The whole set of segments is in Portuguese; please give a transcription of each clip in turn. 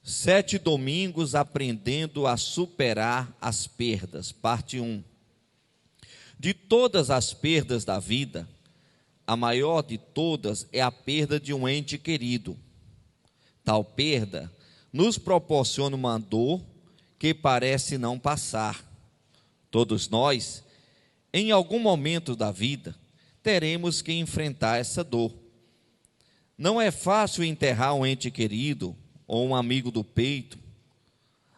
Sete domingos aprendendo a superar as perdas, parte 1. De todas as perdas da vida, a maior de todas é a perda de um ente querido. Tal perda nos proporciona uma dor que parece não passar. Todos nós, em algum momento da vida, teremos que enfrentar essa dor. Não é fácil enterrar um ente querido ou um amigo do peito.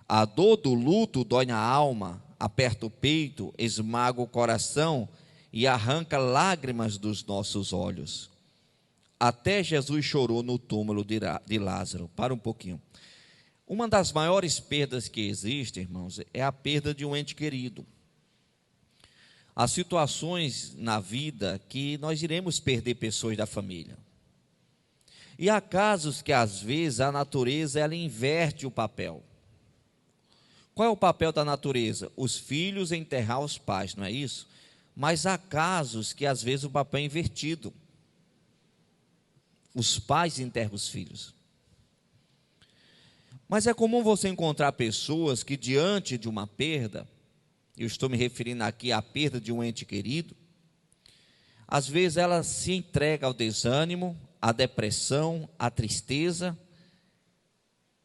A dor do luto dói na alma, aperta o peito, esmaga o coração e arranca lágrimas dos nossos olhos. Até Jesus chorou no túmulo de Lázaro. Para um pouquinho. Uma das maiores perdas que existem, irmãos, é a perda de um ente querido. Há situações na vida que nós iremos perder pessoas da família. E há casos que às vezes a natureza ela inverte o papel. Qual é o papel da natureza? Os filhos enterrar os pais, não é isso? Mas há casos que às vezes o papel é invertido. Os pais enterram os filhos. Mas é comum você encontrar pessoas que diante de uma perda, eu estou me referindo aqui à perda de um ente querido, às vezes ela se entrega ao desânimo, à depressão, à tristeza,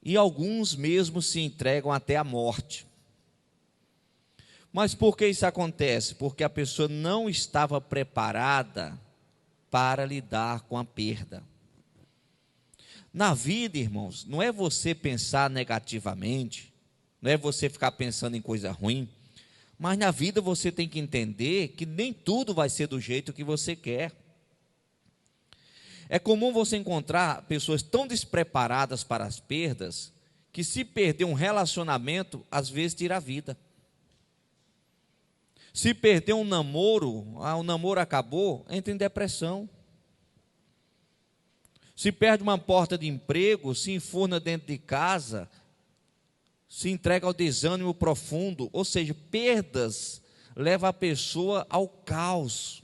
e alguns mesmo se entregam até à morte. Mas por que isso acontece? Porque a pessoa não estava preparada para lidar com a perda. Na vida, irmãos, não é você pensar negativamente, não é você ficar pensando em coisa ruim, mas na vida você tem que entender que nem tudo vai ser do jeito que você quer. É comum você encontrar pessoas tão despreparadas para as perdas, que se perder um relacionamento, às vezes tira a vida. Se perder um namoro, o namoro acabou, entra em depressão. Se perde uma porta de emprego, se enfurna dentro de casa, se entrega ao desânimo profundo, ou seja, perdas levam a pessoa ao caos.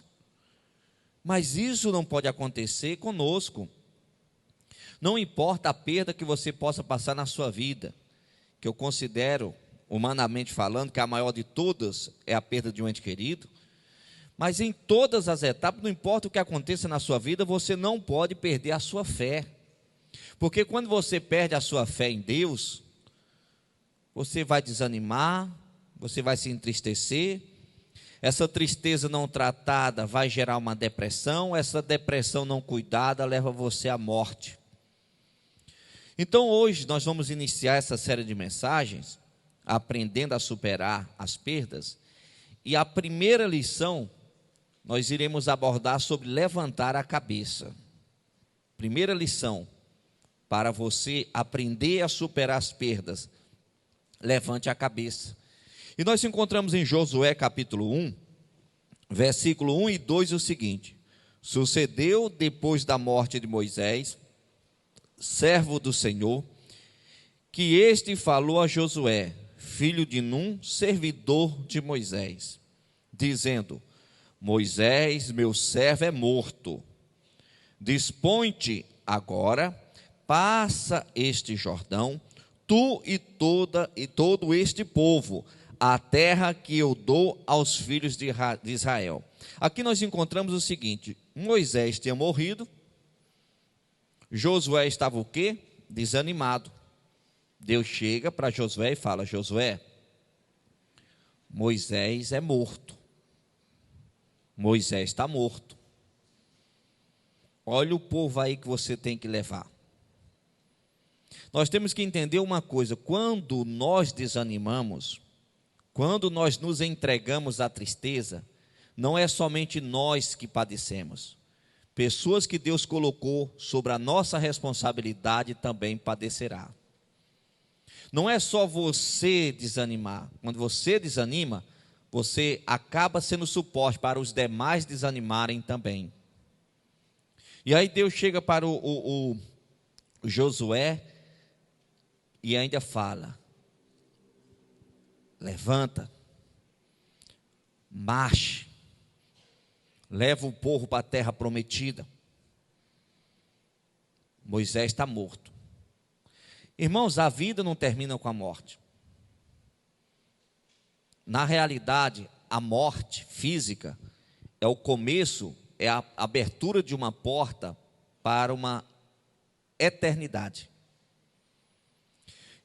Mas isso não pode acontecer conosco. Não importa a perda que você possa passar na sua vida, que eu considero, humanamente falando, que a maior de todas é a perda de um ente querido, mas em todas as etapas, não importa o que aconteça na sua vida, você não pode perder a sua fé. Porque quando você perde a sua fé em Deus, você vai desanimar, você vai se entristecer. Essa tristeza não tratada vai gerar uma depressão, essa depressão não cuidada leva você à morte. Então hoje nós vamos iniciar essa série de mensagens, aprendendo a superar as perdas, e a primeira lição nós iremos abordar sobre levantar a cabeça. Primeira lição, para você aprender a superar as perdas, levante a cabeça. E nós encontramos em Josué capítulo 1, versículo 1 e 2 o seguinte: sucedeu depois da morte de Moisés, servo do Senhor, que este falou a Josué, filho de Num, servidor de Moisés, dizendo: Moisés, meu servo, é morto. Dispõe-te agora, passa este Jordão, tu e todo este povo, a terra que eu dou aos filhos de Israel. Aqui nós encontramos o seguinte: Moisés tinha morrido, Josué estava o quê? Desanimado. Deus chega para Josué e fala: Josué, Moisés é morto. Moisés está morto. Olha o povo aí que você tem que levar. Nós temos que entender uma coisa: quando nós desanimamos, quando nós nos entregamos à tristeza, não é somente nós que padecemos. Pessoas que Deus colocou sobre a nossa responsabilidade também padecerá. Não é só você desanimar. Quando você desanima, você acaba sendo suporte para os demais desanimarem também. E aí Deus chega para o Josué e ainda fala: levanta, marche, leva o povo para a terra prometida. Moisés está morto. Irmãos, a vida não termina com a morte. Na realidade, a morte física é o começo, é a abertura de uma porta para uma eternidade.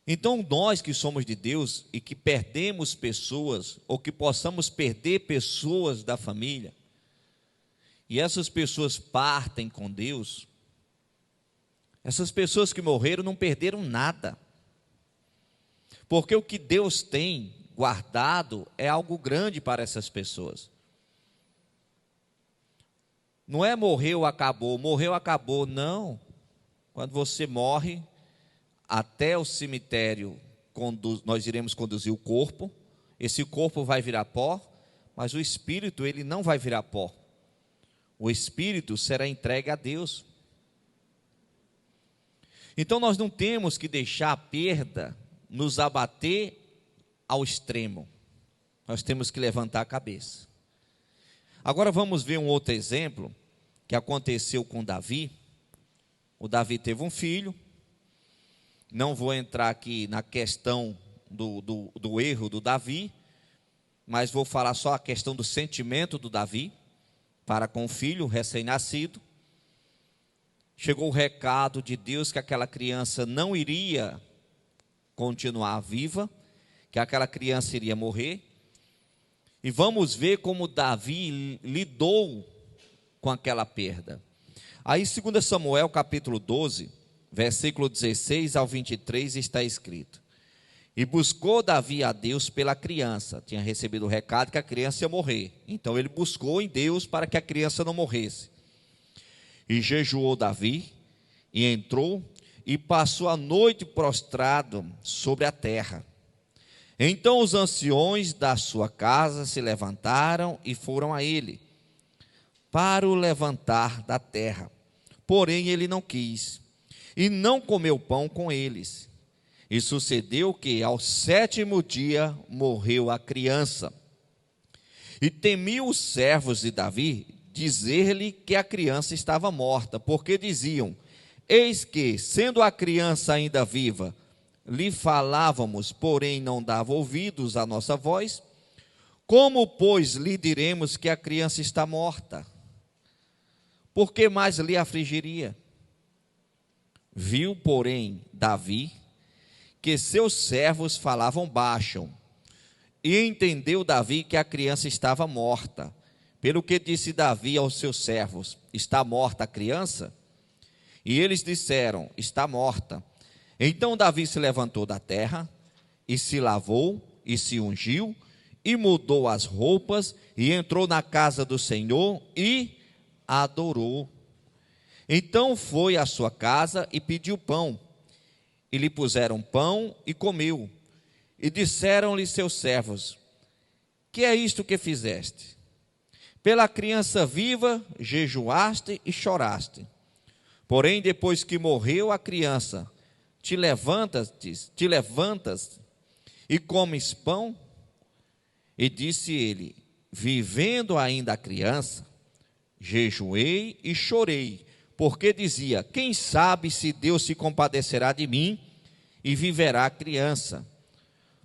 Então, nós que somos de Deus e que perdemos pessoas, ou que possamos perder pessoas da família, e essas pessoas partem com Deus, essas pessoas que morreram não perderam nada, porque o que Deus tem guardado é algo grande para essas pessoas. Não é morreu, acabou, não. Quando você morre, até o cemitério, nós iremos conduzir o corpo, esse corpo vai virar pó, mas o espírito, ele não vai virar pó. O espírito será entregue a Deus. Então nós não temos que deixar a perda nos abater ao extremo. Nós temos que levantar a cabeça. Agora vamos ver um outro exemplo que aconteceu com Davi. O Davi teve um filho. Não vou entrar aqui na questão do erro do Davi, mas vou falar só a questão do sentimento do Davi para com o filho recém-nascido. Chegou o recado de Deus que aquela criança não iria continuar viva, que aquela criança iria morrer. E vamos ver como Davi lidou com aquela perda. Aí, 2 Samuel, capítulo 12, versículo 16 ao 23, está escrito: E buscou Davi a Deus pela criança. Tinha recebido o recado que a criança ia morrer. Então ele buscou em Deus para que a criança não morresse. E jejuou Davi, e entrou, e passou a noite prostrado sobre a terra. Então os anciões da sua casa se levantaram e foram a ele, para o levantar da terra. Porém ele não quis, e não comeu pão com eles. E sucedeu que ao 7º dia morreu a criança. E temiam os servos de Davi dizer-lhe que a criança estava morta, porque diziam: Eis que, sendo a criança ainda viva, lhe falávamos, porém não dava ouvidos à nossa voz. Como, pois, lhe diremos que a criança está morta? Por que mais lhe afligiria? Viu, porém, Davi que seus servos falavam baixo, e entendeu Davi que a criança estava morta. Pelo que disse Davi aos seus servos: Está morta a criança? E eles disseram: Está morta. Então Davi se levantou da terra, e se lavou, e se ungiu, e mudou as roupas, e entrou na casa do Senhor, e adorou. Então foi à sua casa e pediu pão. E lhe puseram pão e comeu. E disseram-lhe seus servos: Que é isto que fizeste? Pela criança viva jejuaste e choraste. Porém, depois que morreu a criança, te levantas e comes pão? E disse ele: Vivendo ainda a criança, jejuei e chorei, porque dizia: Quem sabe se Deus se compadecerá de mim e viverá a criança.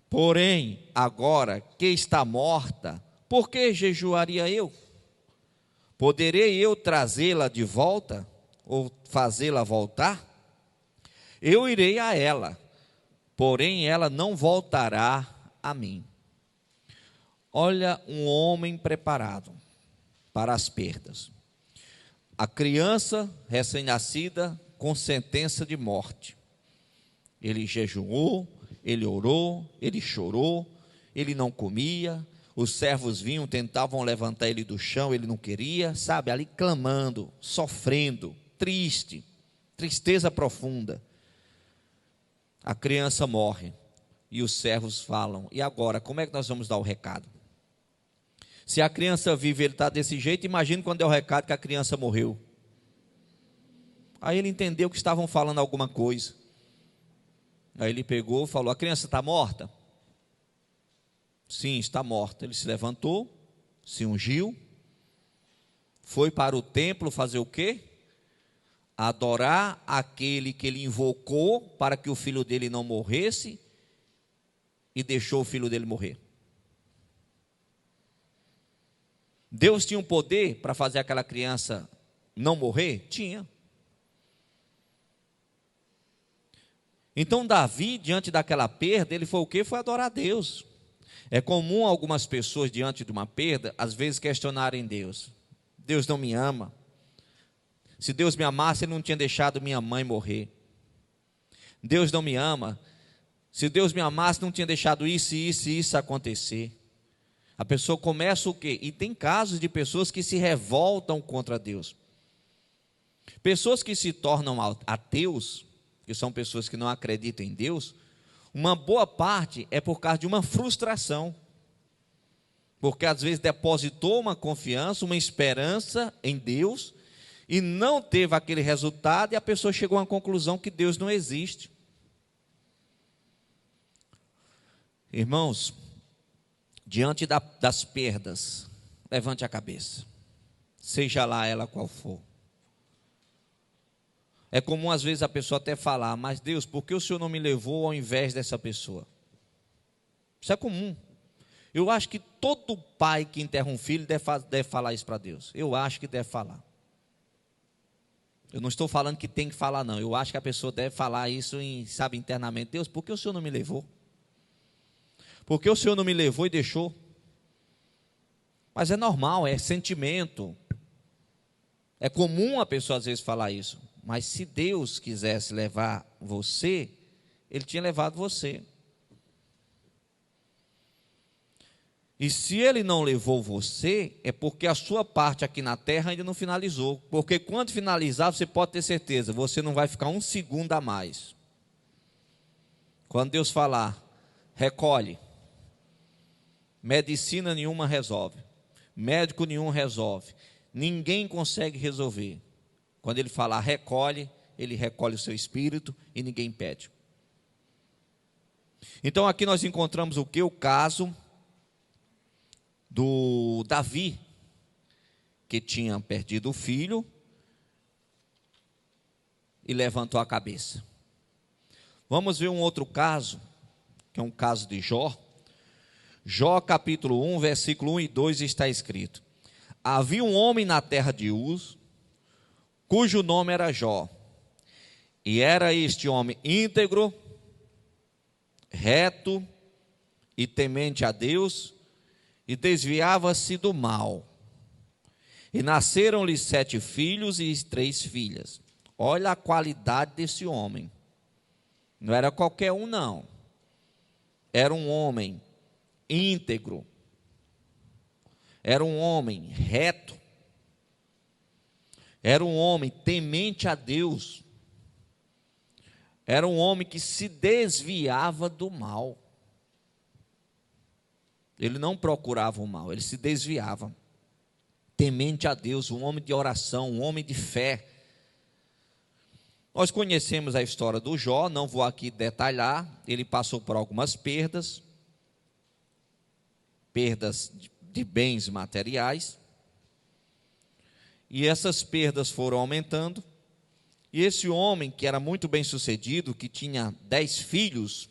Porém, agora que está morta, por que jejuaria eu? Poderei eu trazê-la de volta ou fazê-la voltar? Eu irei a ela, porém ela não voltará a mim. Olha, um homem preparado para as perdas. A criança recém-nascida com sentença de morte. Ele jejuou, ele orou, ele chorou, ele não comia. Os servos vinham, tentavam levantar ele do chão, ele não queria, sabe, ali clamando, sofrendo, triste, tristeza profunda. A criança morre e os servos falam: E agora, como é que nós vamos dar o recado? Se a criança vive, ele está desse jeito, imagina quando é o recado que a criança morreu. Aí ele entendeu que estavam falando alguma coisa. Aí ele pegou e falou: A criança está morta? Sim, está morta. Ele se levantou, se ungiu, foi para o templo fazer o quê? adorar aquele que ele invocou para que o filho dele não morresse e deixou o filho dele morrer. Deus tinha um poder para fazer aquela criança não morrer? Tinha. Então Davi, diante daquela perda, ele foi o quê? Foi adorar a Deus. É comum algumas pessoas, diante de uma perda, às vezes questionarem Deus. Deus não me ama. Se Deus me amasse, Ele não tinha deixado minha mãe morrer. Deus não me ama. Se Deus me amasse, não tinha deixado isso, isso e isso acontecer. A pessoa começa o quê? E tem casos de pessoas que se revoltam contra Deus. Pessoas que se tornam ateus, que são pessoas que não acreditam em Deus, uma boa parte é por causa de uma frustração. Porque às vezes depositou uma confiança, uma esperança em Deus, e não teve aquele resultado, e a pessoa chegou a uma conclusão que Deus não existe. Irmãos, diante das perdas, levante a cabeça, seja lá ela qual for. É comum às vezes a pessoa até falar, mas Deus, por que o Senhor não me levou ao invés dessa pessoa? Isso é comum. Eu acho que todo pai que enterra um filho deve falar isso para Deus. Eu acho que deve falar. Eu não estou falando que tem que falar, não. Eu acho que a pessoa deve falar isso, internamente. Deus, por que o Senhor não me levou? Por que o Senhor não me levou e deixou? Mas é normal, é sentimento. É comum a pessoa às vezes falar isso. Mas se Deus quisesse levar você, Ele tinha levado você. E se Ele não levou você, é porque a sua parte aqui na terra ainda não finalizou. Porque quando finalizar, você pode ter certeza, você não vai ficar um segundo a mais. Quando Deus falar, recolhe, medicina nenhuma resolve, médico nenhum resolve, ninguém consegue resolver. Quando Ele falar recolhe, Ele recolhe o seu espírito e ninguém impede. Então aqui nós encontramos o que? O caso do Davi, que tinha perdido o filho e levantou a cabeça. Vamos ver um outro caso, que é um caso de Jó. Jó capítulo 1, versículo 1 e 2 está escrito: havia um homem na terra de Uz, cujo nome era Jó, e era este homem íntegro, reto e temente a Deus, e desviava-se do mal. E nasceram-lhe 7 filhos e 3 filhas. Olha a qualidade desse homem. Não era qualquer um, não. Era um homem íntegro. Era um homem reto. Era um homem temente a Deus. Era um homem que se desviava do mal. Ele não procurava o mal, ele se desviava. Temente a Deus, um homem de oração, um homem de fé. Nós conhecemos a história do Jó, não vou aqui detalhar. Ele passou por algumas perdas de bens materiais. E essas perdas foram aumentando. E esse homem, que era muito bem sucedido, que tinha 10 filhos,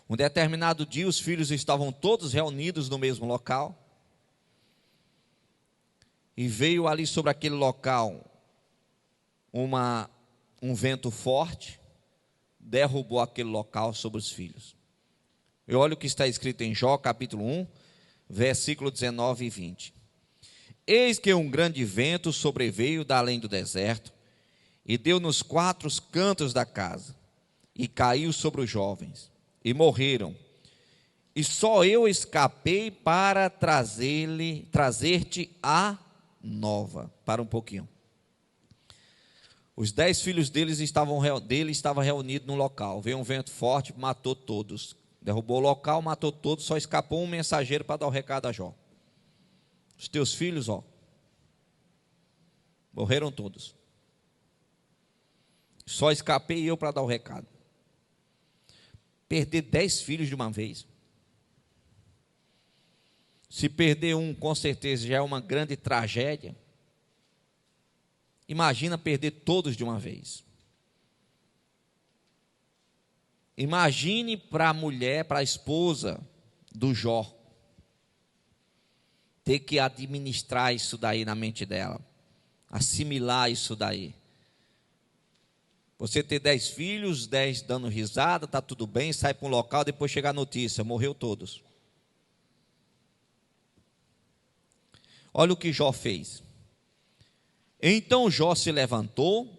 um determinado dia os filhos estavam todos reunidos no mesmo local, e veio ali sobre aquele local um vento forte, derrubou aquele local sobre os filhos. E olha o que está escrito em Jó capítulo 1, versículo 19 e 20. Eis que um grande vento sobreveio da além do deserto, e deu nos 4 cantos da casa, e caiu sobre os jovens, e morreram. E só eu escapei para trazer-te a nova. Para um pouquinho. Os 10 filhos dele estavam reunidos no local. Veio um vento forte, matou todos. Derrubou o local, matou todos, só escapou um mensageiro para dar o recado a Jó. Os teus filhos, morreram todos. Só escapei eu para dar o recado. Perder 10 filhos de uma vez. Se perder um, com certeza já é uma grande tragédia. Imagina perder todos de uma vez. Imagine para a mulher, para a esposa do Jó, ter que administrar isso daí na mente dela, assimilar isso daí. Você ter 10 filhos, 10 dando risada, está tudo bem, sai para um local, depois chega a notícia, morreu todos. Olha o que Jó fez. Então Jó se levantou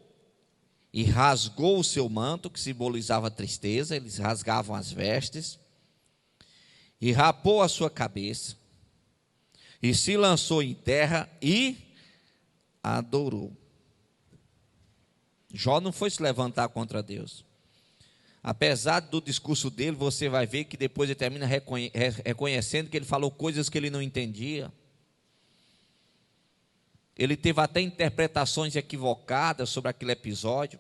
e rasgou o seu manto, que simbolizava tristeza, eles rasgavam as vestes, e rapou a sua cabeça, e se lançou em terra e adorou. Jó não foi se levantar contra Deus. Apesar do discurso dele, você vai ver que depois ele termina reconhecendo que ele falou coisas que ele não entendia. Ele teve até interpretações equivocadas sobre aquele episódio.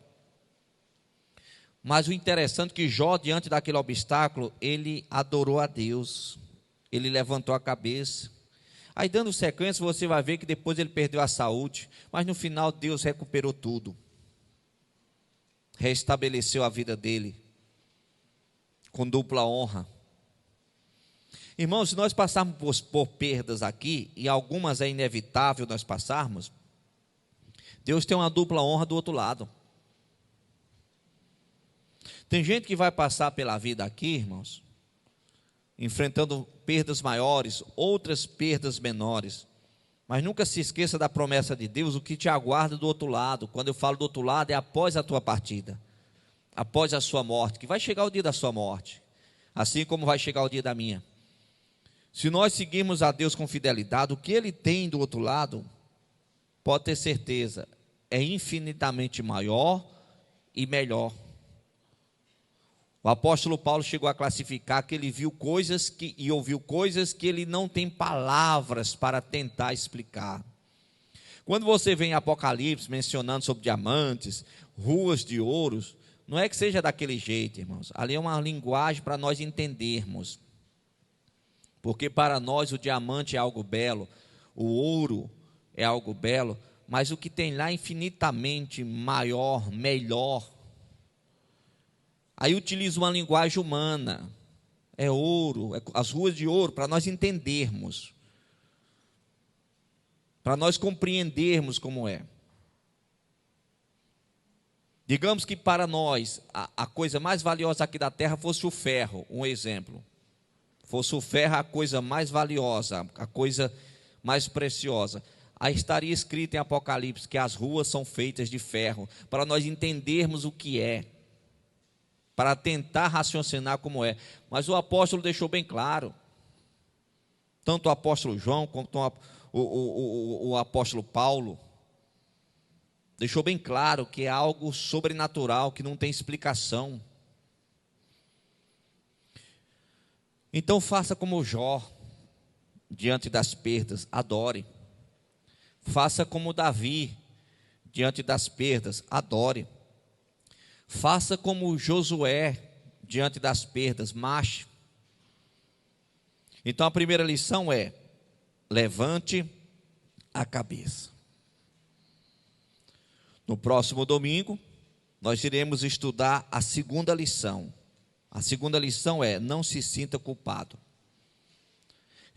Mas o interessante é que Jó, diante daquele obstáculo, ele adorou a Deus. Ele levantou a cabeça. Aí, dando sequência, você vai ver que depois ele perdeu a saúde. Mas no final, Deus recuperou tudo. Restabeleceu a vida dele. Com dupla honra. Irmãos, se nós passarmos por perdas aqui, e algumas é inevitável nós passarmos, Deus tem uma dupla honra do outro lado. Tem gente que vai passar pela vida aqui, irmãos, enfrentando perdas maiores, outras perdas menores, mas nunca se esqueça da promessa de Deus, o que te aguarda do outro lado. Quando eu falo do outro lado, é após a tua partida, após a sua morte, que vai chegar o dia da sua morte, assim como vai chegar o dia da minha. Se nós seguirmos a Deus com fidelidade, o que Ele tem do outro lado, pode ter certeza, é infinitamente maior e melhor. O apóstolo Paulo chegou a classificar que ele viu coisas e ouviu coisas que ele não tem palavras para tentar explicar. Quando você vê em Apocalipse mencionando sobre diamantes, ruas de ouros, não é que seja daquele jeito, irmãos. Ali é uma linguagem para nós entendermos. Porque para nós o diamante é algo belo, o ouro é algo belo, mas o que tem lá é infinitamente maior, melhor. Aí utiliza uma linguagem humana, é ouro, as ruas de ouro, para nós entendermos, para nós compreendermos como é. Digamos que para nós a coisa mais valiosa aqui da terra fosse o ferro, um exemplo. Fosse o ferro a coisa mais valiosa, a coisa mais preciosa. Aí estaria escrito em Apocalipse que as ruas são feitas de ferro, para nós entendermos o que é, para tentar raciocinar como é. Mas o apóstolo deixou bem claro, tanto o apóstolo João quanto o apóstolo Paulo, deixou bem claro que é algo sobrenatural, que não tem explicação. Então faça como Jó, diante das perdas, adore. Faça como Davi, diante das perdas, adore. Faça como Josué, diante das perdas, marche. Então a primeira lição é: levante a cabeça. No próximo domingo, nós iremos estudar a segunda lição. A segunda lição é: não se sinta culpado.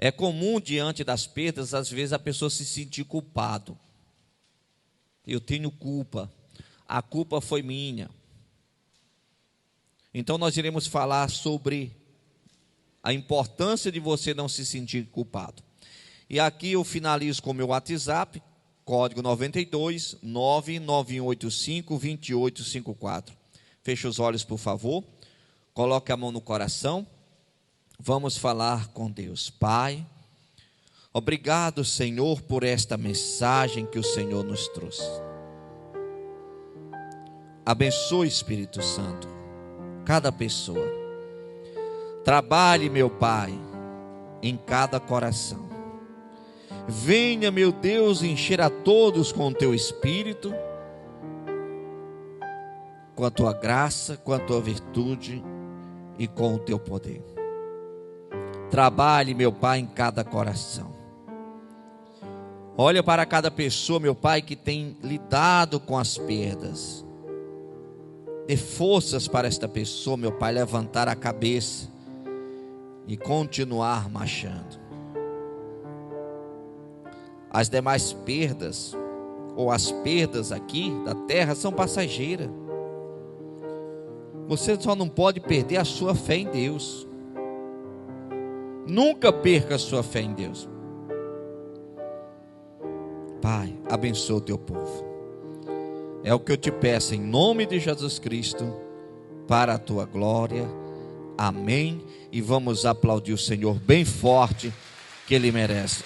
É comum, diante das perdas, às vezes a pessoa se sentir culpado. Eu tenho culpa, a culpa foi minha. Então nós iremos falar sobre a importância de você não se sentir culpado. E aqui eu finalizo com o meu WhatsApp, código 92 99185 2854. Feche os olhos, por favor. Coloque a mão no coração. Vamos falar com Deus. Pai, obrigado, Senhor, por esta mensagem que o Senhor nos trouxe. Abençoe, Espírito Santo, cada pessoa. Trabalhe, meu Pai, em cada coração. Venha, meu Deus, encher a todos com o Teu Espírito, com a Tua graça, com a Tua virtude e com o Teu poder. Trabalhe, meu Pai, em cada coração. Olha para cada pessoa, meu Pai, que tem lidado com as perdas. Dê forças para esta pessoa, meu Pai, levantar a cabeça e continuar marchando. As demais perdas, ou as perdas aqui da terra, são passageiras. Você só não pode perder a sua fé em Deus. Nunca perca a sua fé em Deus. Pai, abençoa o teu povo. É o que eu te peço em nome de Jesus Cristo, para a tua glória. Amém. E vamos aplaudir o Senhor bem forte, que Ele merece.